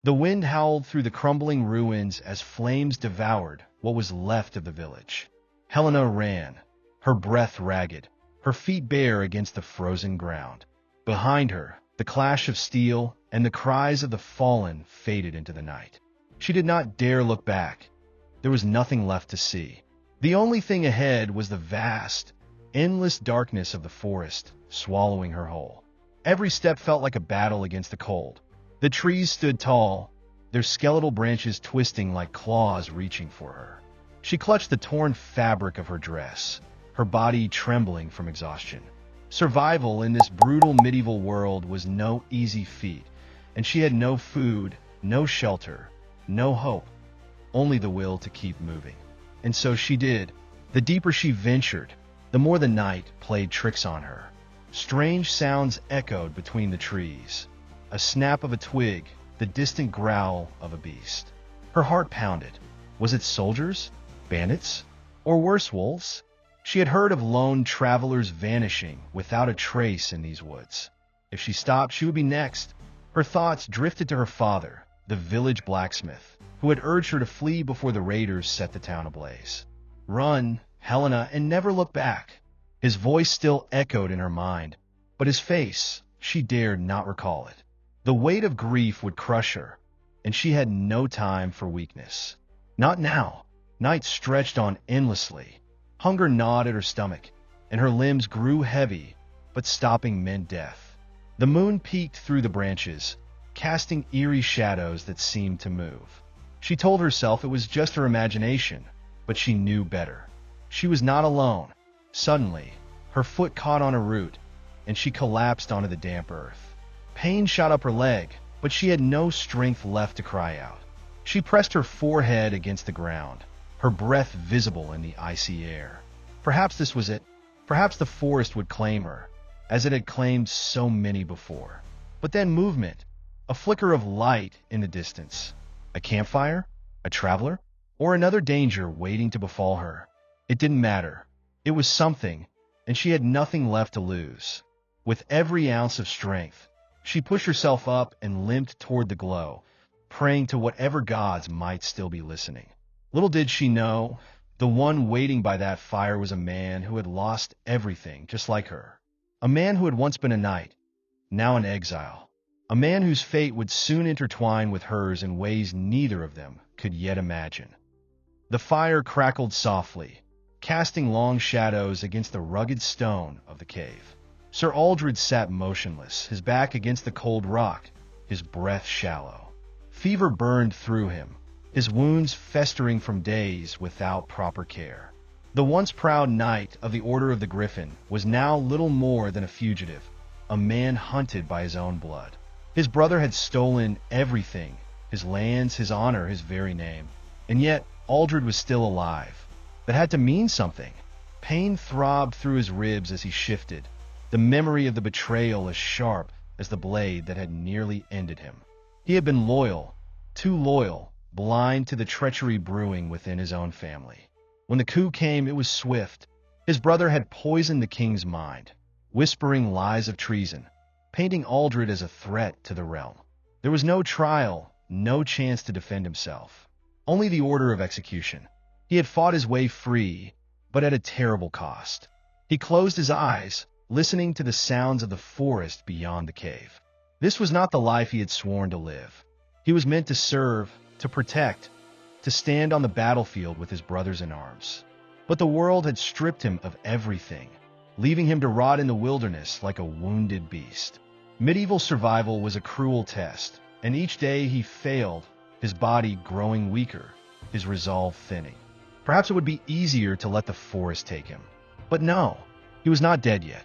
The wind howled through the crumbling ruins as flames devoured what was left of the village. Helena ran, her breath ragged, her feet bare against the frozen ground. Behind her, the clash of steel and the cries of the fallen faded into the night. She did not dare look back. There was nothing left to see. The only thing ahead was the vast, endless darkness of the forest, swallowing her whole. Every step felt like a battle against the cold. The trees stood tall, their skeletal branches twisting like claws reaching for her. She clutched the torn fabric of her dress, her body trembling from exhaustion. Survival in this brutal medieval world was no easy feat, and she had no food, no shelter, no hope, only the will to keep moving. And so she did. The deeper she ventured, the more the night played tricks on her. Strange sounds echoed between the trees. A snap of a twig, the distant growl of a beast. Her heart pounded. Was it soldiers? Bandits? Or worse, wolves? She had heard of lone travelers vanishing without a trace in these woods. If she stopped, she would be next. Her thoughts drifted to her father, the village blacksmith, who had urged her to flee before the raiders set the town ablaze. Run, Helena, and never look back. His voice still echoed in her mind, but his face, she dared not recall it. The weight of grief would crush her, and she had no time for weakness. Not now. Night stretched on endlessly. Hunger gnawed at her stomach, and her limbs grew heavy, but stopping meant death. The moon peeked through the branches, casting eerie shadows that seemed to move. She told herself it was just her imagination, but she knew better. She was not alone. Suddenly, her foot caught on a root, and she collapsed onto the damp earth. Pain shot up her leg, but she had no strength left to cry out. She pressed her forehead against the ground, her breath visible in the icy air. Perhaps this was it. Perhaps the forest would claim her, as it had claimed so many before. But then movement, a flicker of light in the distance. A campfire? A traveler? Or another danger waiting to befall her? It didn't matter. It was something, and she had nothing left to lose. With every ounce of strength, she pushed herself up and limped toward the glow, praying to whatever gods might still be listening. Little did she know, the one waiting by that fire was a man who had lost everything just like her. A man who had once been a knight, now an exile. A man whose fate would soon intertwine with hers in ways neither of them could yet imagine. The fire crackled softly, casting long shadows against the rugged stone of the cave. Sir Aldred sat motionless, his back against the cold rock, his breath shallow. Fever burned through him, his wounds festering from days without proper care. The once proud knight of the Order of the Griffin was now little more than a fugitive, a man hunted by his own blood. His brother had stolen everything, his lands, his honor, his very name. And yet, Aldred was still alive. That had to mean something. Pain throbbed through his ribs as he shifted, the memory of the betrayal as sharp as the blade that had nearly ended him. He had been loyal, too loyal, blind to the treachery brewing within his own family. When the coup came, it was swift. His brother had poisoned the king's mind, whispering lies of treason, painting Aldred as a threat to the realm. There was no trial, no chance to defend himself. Only the order of execution. He had fought his way free, but at a terrible cost. He closed his eyes, listening to the sounds of the forest beyond the cave. This was not the life he had sworn to live. He was meant to serve, to protect, to stand on the battlefield with his brothers in arms. But the world had stripped him of everything, leaving him to rot in the wilderness like a wounded beast. Medieval survival was a cruel test, and each day he failed, his body growing weaker, his resolve thinning. Perhaps it would be easier to let the forest take him. But no, he was not dead yet.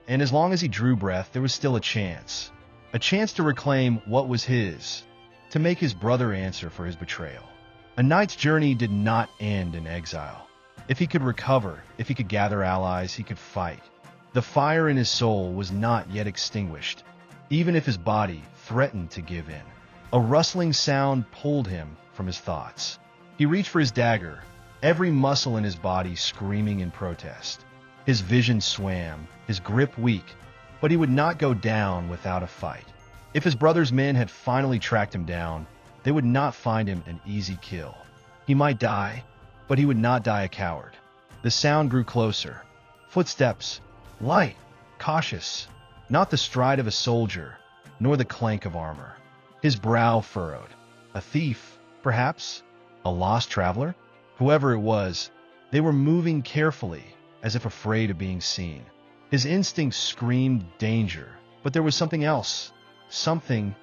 And as long as he drew breath, there was still a chance to reclaim what was his, to make his brother answer for his betrayal. A knight's journey did not end in exile. If he could recover, if he could gather allies, he could fight. The fire in his soul was not yet extinguished, even if his body threatened to give in. A rustling sound pulled him from his thoughts. He reached for his dagger, every muscle in his body screaming in protest. His vision swam, his grip weak, but he would not go down without a fight. If his brother's men had finally tracked him down, They would not find him an easy kill. He might die, but he would not die a coward. The sound grew closer. Footsteps, light, cautious, not the stride of a soldier, nor the clank of armor. His brow furrowed. A thief, perhaps? A lost traveler? Whoever it was, they were moving carefully, as if afraid of being seen. His instincts screamed danger, but there was something else, something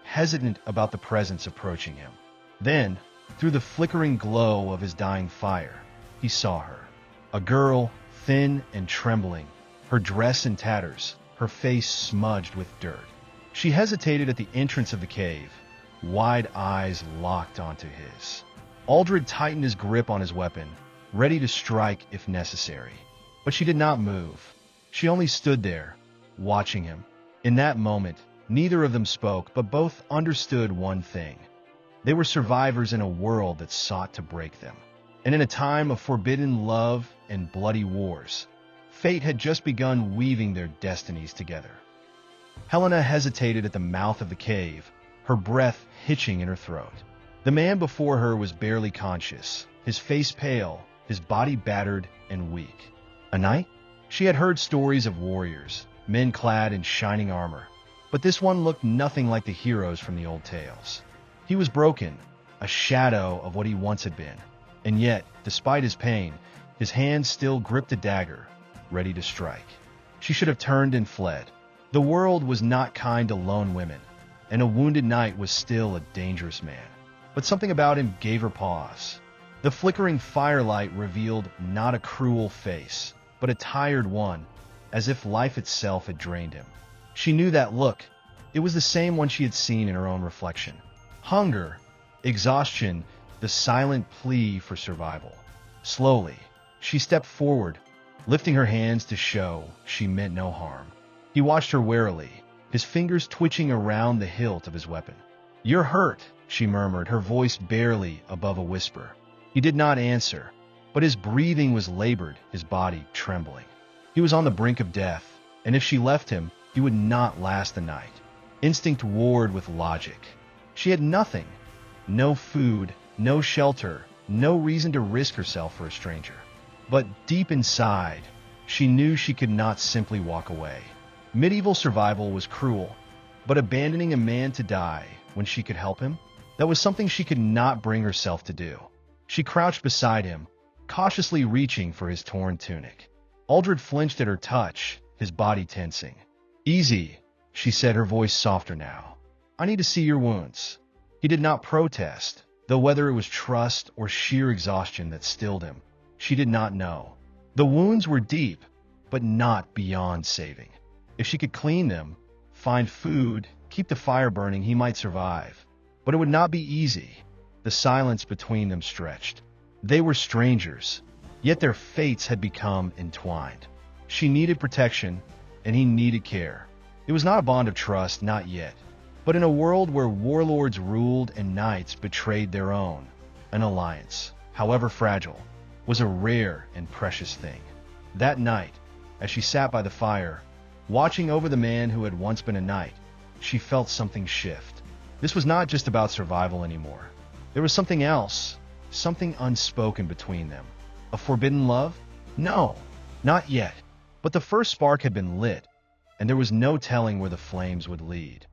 hesitant about the presence approaching him. Then, through the flickering glow of his dying fire, he saw her. A girl, thin and trembling, her dress in tatters, her face smudged with dirt. She hesitated at the entrance of the cave, wide eyes locked onto his. Aldred tightened his grip on his weapon, ready to strike if necessary. But she did not move. She only stood there, watching him. In that moment, neither of them spoke, but both understood one thing. They were survivors in a world that sought to break them. And in a time of forbidden love and bloody wars, fate had just begun weaving their destinies together. Helena hesitated at the mouth of the cave, her breath hitching in her throat. The man before her was barely conscious, his face pale, his body battered and weak. A knight? She had heard stories of warriors, men clad in shining armor, but this one looked nothing like the heroes from the old tales. He was broken, a shadow of what he once had been, and yet, despite his pain, his hand still gripped a dagger, ready to strike. She should have turned and fled. The world was not kind to lone women, and a wounded knight was still a dangerous man. But something about him gave her pause. The flickering firelight revealed not a cruel face, but a tired one, as if life itself had drained him. She knew that look. It was the same one she had seen in her own reflection. Hunger, exhaustion, the silent plea for survival. Slowly, she stepped forward, lifting her hands to show she meant no harm. He watched her warily, his fingers twitching around the hilt of his weapon. "You're hurt," she murmured, her voice barely above a whisper. He did not answer, but his breathing was labored, his body trembling. He was on the brink of death, and if she left him, he would not last the night. Instinct warred with logic. She had nothing. No food, no shelter, no reason to risk herself for a stranger. But deep inside, she knew she could not simply walk away. Medieval survival was cruel, but abandoning a man to die when she could help him, that was something she could not bring herself to do. She crouched beside him, cautiously reaching for his torn tunic. Aldred flinched at her touch, his body tensing. "Easy," she said, her voice softer now. "I need to see your wounds." He did not protest, though whether it was trust or sheer exhaustion that stilled him, she did not know. The wounds were deep, but not beyond saving. If she could clean them, find food, keep the fire burning, he might survive. But it would not be easy. The silence between them stretched. They were strangers, yet their fates had become entwined. She needed protection, and he needed care. It was not a bond of trust, not yet. But in a world where warlords ruled and knights betrayed their own, an alliance, however fragile, was a rare and precious thing. That night, as she sat by the fire, watching over the man who had once been a knight, she felt something shift. This was not just about survival anymore. There was something else, something unspoken between them. A forbidden love? No, not yet. But the first spark had been lit, and there was no telling where the flames would lead.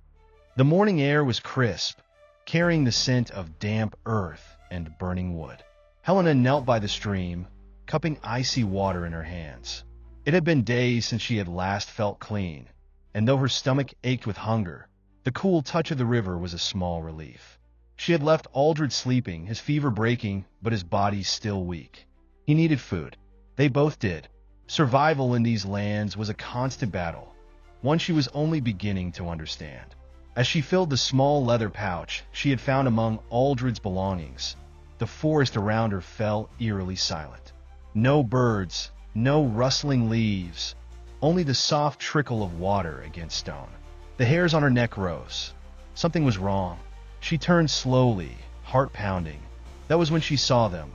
The morning air was crisp, carrying the scent of damp earth and burning wood. Helena knelt by the stream, cupping icy water in her hands. It had been days since she had last felt clean, and though her stomach ached with hunger, the cool touch of the river was a small relief. She had left Aldred sleeping, his fever breaking, but his body still weak. He needed food. They both did. Survival in these lands was a constant battle, one she was only beginning to understand. As she filled the small leather pouch she had found among Aldred's belongings, the forest around her fell eerily silent. No birds, no rustling leaves, only the soft trickle of water against stone. The hairs on her neck rose. Something was wrong. She turned slowly, heart pounding. That was when she saw them.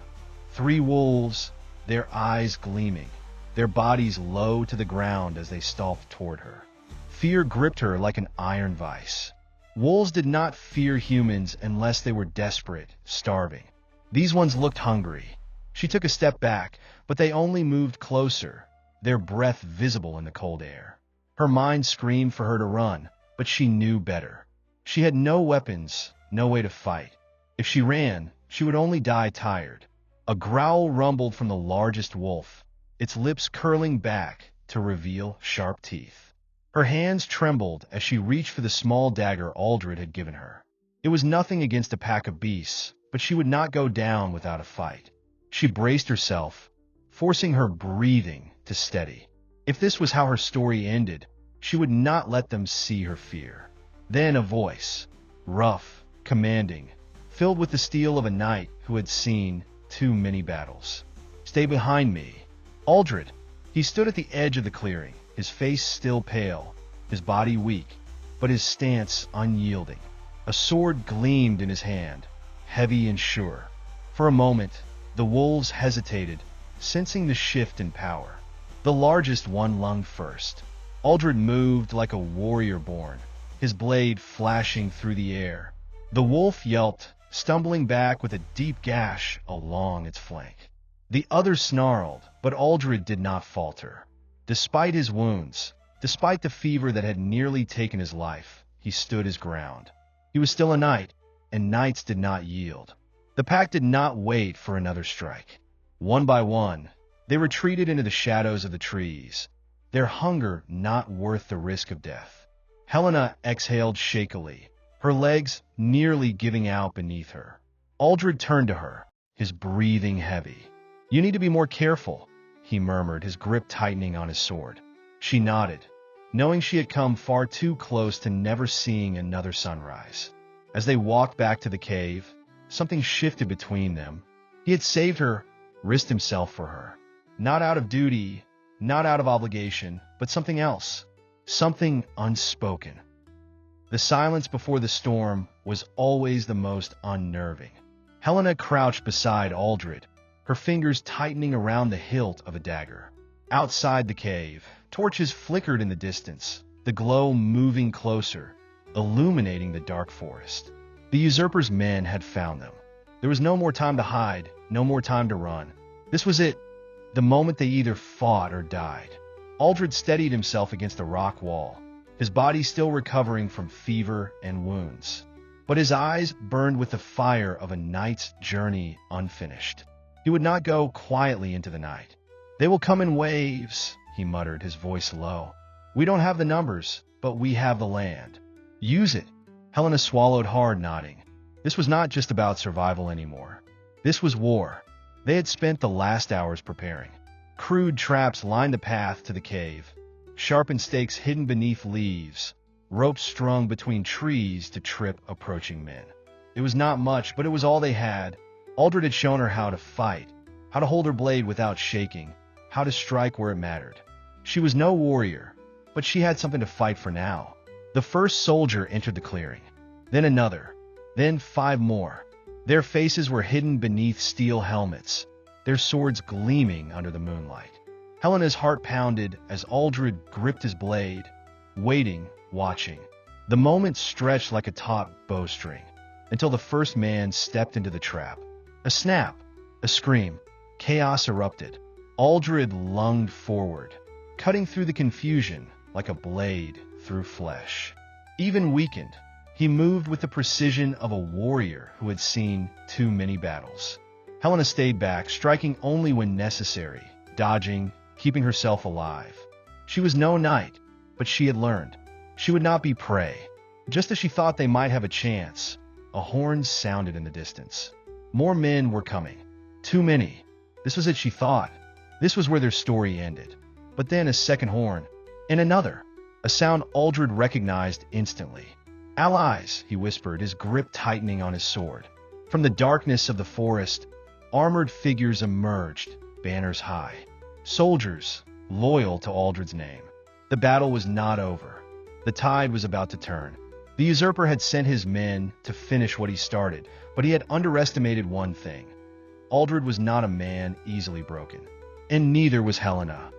3 wolves, their eyes gleaming, their bodies low to the ground as they stalked toward her. Fear gripped her like an iron vice. Wolves did not fear humans unless they were desperate, starving. These ones looked hungry. She took a step back, but they only moved closer, their breath visible in the cold air. Her mind screamed for her to run, but she knew better. She had no weapons, no way to fight. If she ran, she would only die tired. A growl rumbled from the largest wolf, its lips curling back to reveal sharp teeth. Her hands trembled as she reached for the small dagger Aldred had given her. It was nothing against a pack of beasts, but she would not go down without a fight. She braced herself, forcing her breathing to steady. If this was how her story ended, she would not let them see her fear. Then a voice, rough, commanding, filled with the steel of a knight who had seen too many battles. "Stay behind me." Aldred. He stood at the edge of the clearing, his face still pale, his body weak, but his stance unyielding. A sword gleamed in his hand, heavy and sure. For a moment, the wolves hesitated, sensing the shift in power. The largest one lunged first. Aldred moved like a warrior born, his blade flashing through the air. The wolf yelped, stumbling back with a deep gash along its flank. The other snarled, but Aldred did not falter. Despite his wounds, despite the fever that had nearly taken his life, he stood his ground. He was still a knight, and knights did not yield. The pack did not wait for another strike. One by one, they retreated into the shadows of the trees, their hunger not worth the risk of death. Helena exhaled shakily, her legs nearly giving out beneath her. Aldred turned to her, his breathing heavy. "You need to be more careful," he murmured, his grip tightening on his sword. She nodded, knowing she had come far too close to never seeing another sunrise. As they walked back to the cave, something shifted between them. He had saved her, risked himself for her. Not out of duty, not out of obligation, but something else. Something unspoken. The silence before the storm was always the most unnerving. Helena crouched beside Aldred, her fingers tightening around the hilt of a dagger. Outside the cave, torches flickered in the distance, the glow moving closer, illuminating the dark forest. The usurper's men had found them. There was no more time to hide, no more time to run. This was it, the moment they either fought or died. Aldred steadied himself against the rock wall, his body still recovering from fever and wounds. But his eyes burned with the fire of a knight's journey unfinished. He would not go quietly into the night. "They will come in waves," he muttered, his voice low. "We don't have the numbers, but we have the land. Use it." Helena swallowed hard, nodding. This was not just about survival anymore. This was war. They had spent the last hours preparing. Crude traps lined the path to the cave, sharpened stakes hidden beneath leaves, ropes strung between trees to trip approaching men. It was not much, but it was all they had. Aldred had shown her how to fight, how to hold her blade without shaking, how to strike where it mattered. She was no warrior, but she had something to fight for now. The first soldier entered the clearing, then another, then 5 more. Their faces were hidden beneath steel helmets, their swords gleaming under the moonlight. Helena's heart pounded as Aldred gripped his blade, waiting, watching. The moment stretched like a taut bowstring, until the first man stepped into the trap. A snap, a scream, chaos erupted. Aldred lunged forward, cutting through the confusion like a blade through flesh. Even weakened, he moved with the precision of a warrior who had seen too many battles. Helena stayed back, striking only when necessary, dodging, keeping herself alive. She was no knight, but she had learned. She would not be prey. Just as she thought they might have a chance, a horn sounded in the distance. More men were coming. Too many. This was it, she thought. This was where their story ended. But then a second horn, and another. A sound Aldred recognized instantly. "Allies," he whispered, his grip tightening on his sword. From the darkness of the forest, armored figures emerged, banners high. Soldiers, loyal to Aldred's name. The battle was not over. The tide was about to turn. The usurper had sent his men to finish what he started, but he had underestimated one thing. Aldred was not a man easily broken. And neither was Helena.